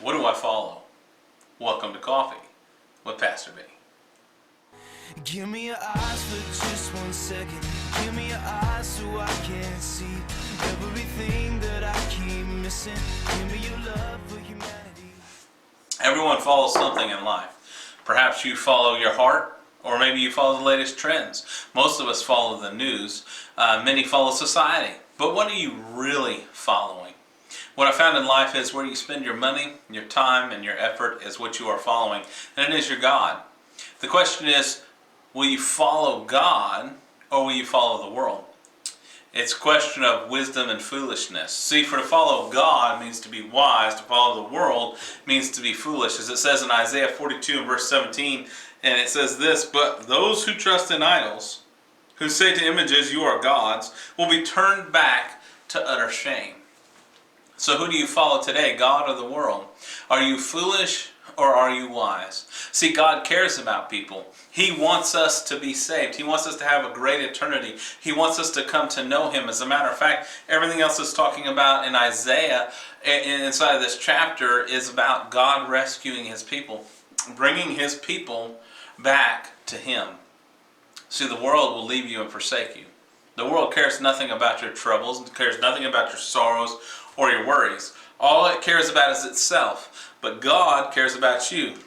What do I follow? Welcome to Coffee with Pastor B. Give me your eyes for just 1 second. Give me your eyes so I can see everything that I keep missing. Give me your love for humanity. Everyone follows something in life. Perhaps you follow your heart, or maybe you follow the latest trends. Most of us follow the news. Many follow society. But what are you really following? What I found in life is where you spend your money, your time, and your effort is what you are following, and it is your God. The question is, will you follow God or will you follow the world? It's a question of wisdom and foolishness. See, for to follow God means to be wise. To follow the world means to be foolish. As it says in Isaiah 42 and verse 17, and it says this, "But those who trust in idols, who say to images, 'You are gods,' will be turned back to utter shame." So who do you follow today, God or the world? Are you foolish or are you wise? See, God cares about people. He wants us to be saved. He wants us to have a great eternity. He wants us to come to know Him. As a matter of fact, everything else is talking about in Isaiah, inside of this chapter, is about God rescuing His people, bringing His people back to Him. See, the world will leave you and forsake you. The world cares nothing about your troubles, it cares nothing about your sorrows or your worries. All it cares about is itself. But God cares about you.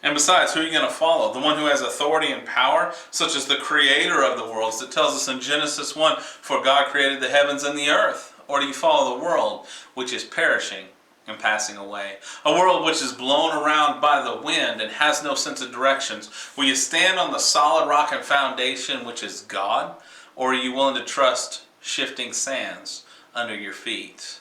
And besides, who are you going to follow? The one who has authority and power, such as the creator of the worlds. It tells us in Genesis 1, "For God created the heavens and the earth." Or do you follow the world, which is perishing and passing away? A world which is blown around by the wind and has no sense of directions. Will you stand on the solid rock and foundation, which is God? Or are you willing to trust shifting sands under your feet?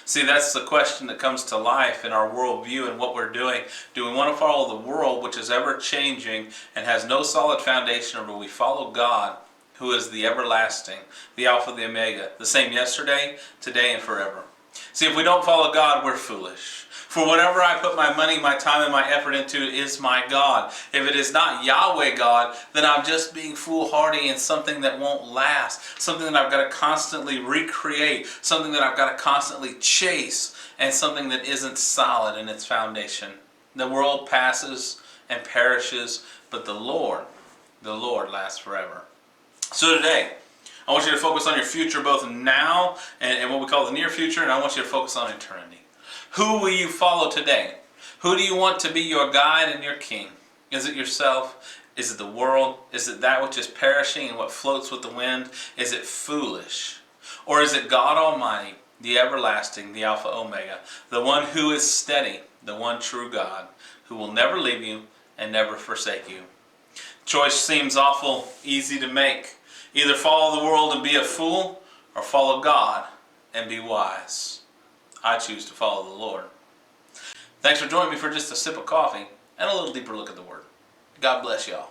See, that's the question that comes to life in our worldview and what we're doing. Do we want to follow the world, which is ever changing and has no solid foundation, or do we follow God, who is the everlasting, the Alpha, the Omega, the same yesterday, today, and forever? See, if we don't follow God, we're foolish. For whatever I put my money, my time, and my effort into is my God. If it is not Yahweh God, then I'm just being foolhardy in something that won't last, something that I've got to constantly recreate, something that I've got to constantly chase, and something that isn't solid in its foundation. The world passes and perishes, but the Lord lasts forever. So today, I want you to focus on your future, both now and what we call the near future, and I want you to focus on eternity. Who will you follow today? Who do you want to be your guide and your king? Is it yourself? Is it the world? Is it that which is perishing and what floats with the wind? Is it foolish? Or is it God Almighty, the everlasting, the Alpha Omega, the one who is steady, the one true God, who will never leave you and never forsake you? Choice seems awful easy to make. Either follow the world and be a fool, or follow God and be wise. I choose to follow the Lord. Thanks for joining me for just a sip of coffee and a little deeper look at the Word. God bless y'all.